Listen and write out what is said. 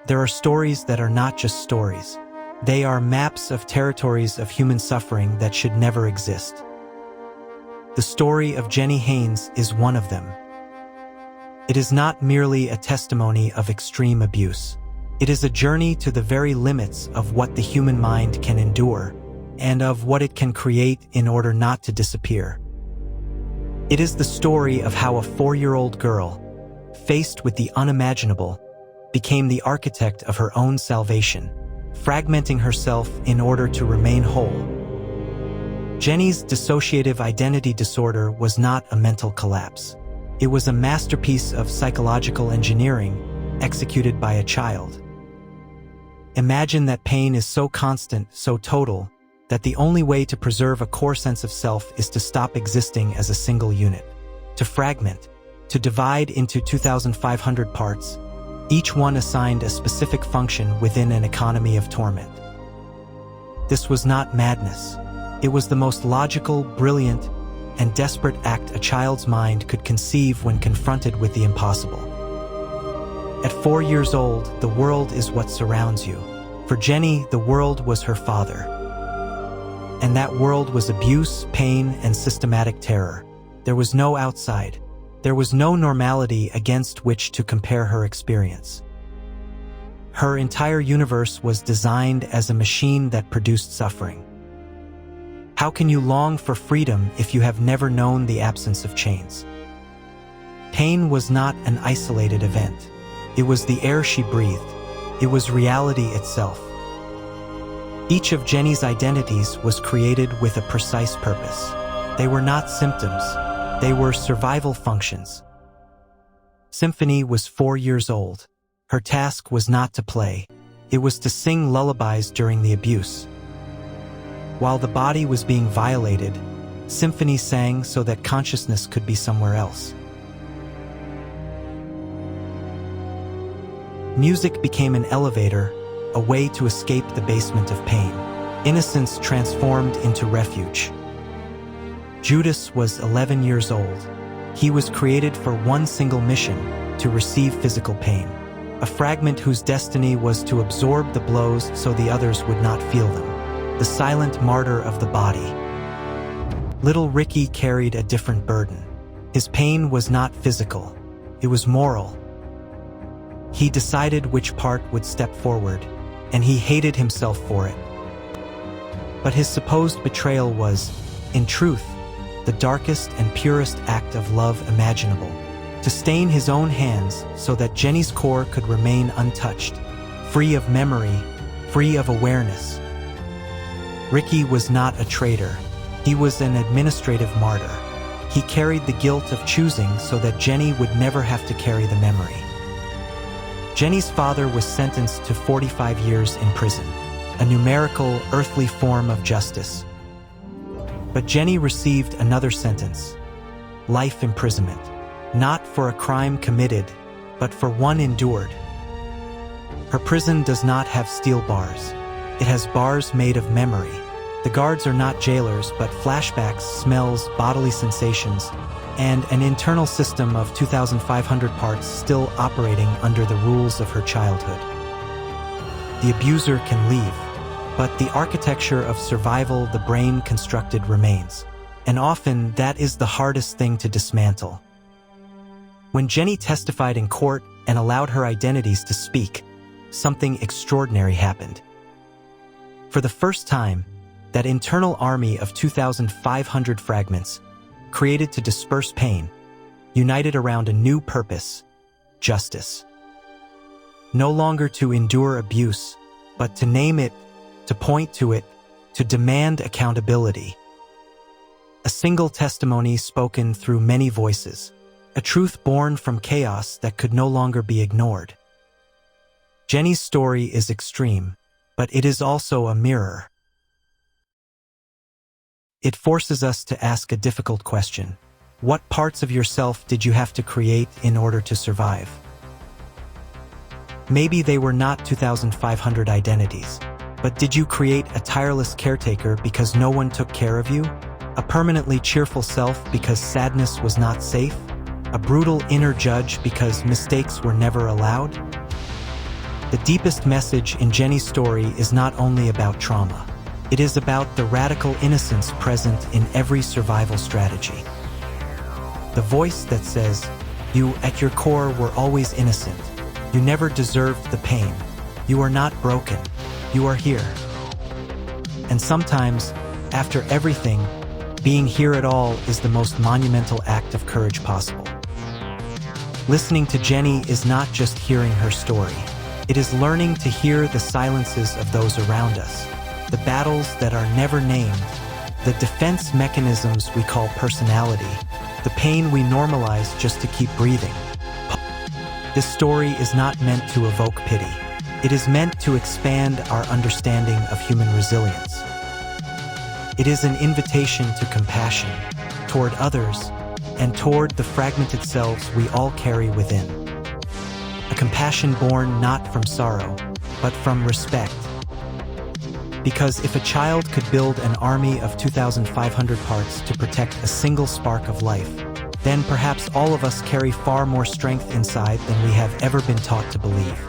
There are stories that are not just stories. They are maps of territories of human suffering that should never exist. The story of Jenny Haynes is one of them. It is not merely a testimony of extreme abuse. It is a journey to the very limits of what the human mind can endure and of what it can create in order not to disappear. It is the story of how a 4-year-old girl, faced with the unimaginable, became the architect of her own salvation, fragmenting herself in order to remain whole. Jenny's dissociative identity disorder was not a mental collapse. It was a masterpiece of psychological engineering executed by a child. Imagine that pain is so constant, so total, that the only way to preserve a core sense of self is to stop existing as a single unit, to fragment, to divide into 2,500 parts, each one assigned a specific function within an economy of torment. This was not madness. It was the most logical, brilliant, and desperate act a child's mind could conceive when confronted with the impossible. At 4 years old, the world is what surrounds you. For Jenny, the world was her father. And that world was abuse, pain, and systematic terror. There was no outside. There was no normality against which to compare her experience. Her entire universe was designed as a machine that produced suffering. How can you long for freedom if you have never known the absence of chains? Pain was not an isolated event. It was the air she breathed. It was reality itself. Each of Jenny's identities was created with a precise purpose. They were not symptoms. They were survival functions. Symphony was 4 years old. Her task was not to play. It was to sing lullabies during the abuse. While the body was being violated, Symphony sang so that consciousness could be somewhere else. Music became an elevator, a way to escape the basement of pain. Innocence transformed into refuge. Judas was 11 years old. He was created for one single mission, to receive physical pain. A fragment whose destiny was to absorb the blows so the others would not feel them. The silent martyr of the body. Little Ricky carried a different burden. His pain was not physical. It was moral. He decided which part would step forward, and he hated himself for it. But his supposed betrayal was, in truth, the darkest and purest act of love imaginable, to stain his own hands so that Jenny's core could remain untouched, free of memory, free of awareness. Ricky was not a traitor. He was an administrative martyr. He carried the guilt of choosing so that Jenny would never have to carry the memory. Jenny's father was sentenced to 45 years in prison, a numerical, earthly form of justice. But Jenny received another sentence, life imprisonment, not for a crime committed, but for one endured. Her prison does not have steel bars. It has bars made of memory. The guards are not jailers, but flashbacks, smells, bodily sensations, and an internal system of 2,500 parts still operating under the rules of her childhood. The abuser can leave, but the architecture of survival the brain constructed remains, and often that is the hardest thing to dismantle. When Jenny testified in court and allowed her identities to speak, something extraordinary happened. For the first time, that internal army of 2,500 fragments, created to disperse pain, united around a new purpose, justice. No longer to endure abuse, but to name it, to point to it, to demand accountability. A single testimony spoken through many voices, a truth born from chaos that could no longer be ignored. Jenny's story is extreme, but it is also a mirror. It forces us to ask a difficult question. What parts of yourself did you have to create in order to survive? Maybe they were not 2,500 identities, but did you create a tireless caretaker because no one took care of you? A permanently cheerful self because sadness was not safe? A brutal inner judge because mistakes were never allowed? The deepest message in Jenny's story is not only about trauma. It is about the radical innocence present in every survival strategy. The voice that says, "You, at your core, were always innocent. You never deserved the pain. You are not broken. You are here." And sometimes, after everything, being here at all is the most monumental act of courage possible. Listening to Jenny is not just hearing her story. It is learning to hear the silences of those around us, the battles that are never named, the defense mechanisms we call personality, the pain we normalize just to keep breathing. This story is not meant to evoke pity. It is meant to expand our understanding of human resilience. It is an invitation to compassion, toward others, and toward the fragmented selves we all carry within. A compassion born not from sorrow, but from respect. Because if a child could build an army of 2,500 parts to protect a single spark of life, then perhaps all of us carry far more strength inside than we have ever been taught to believe.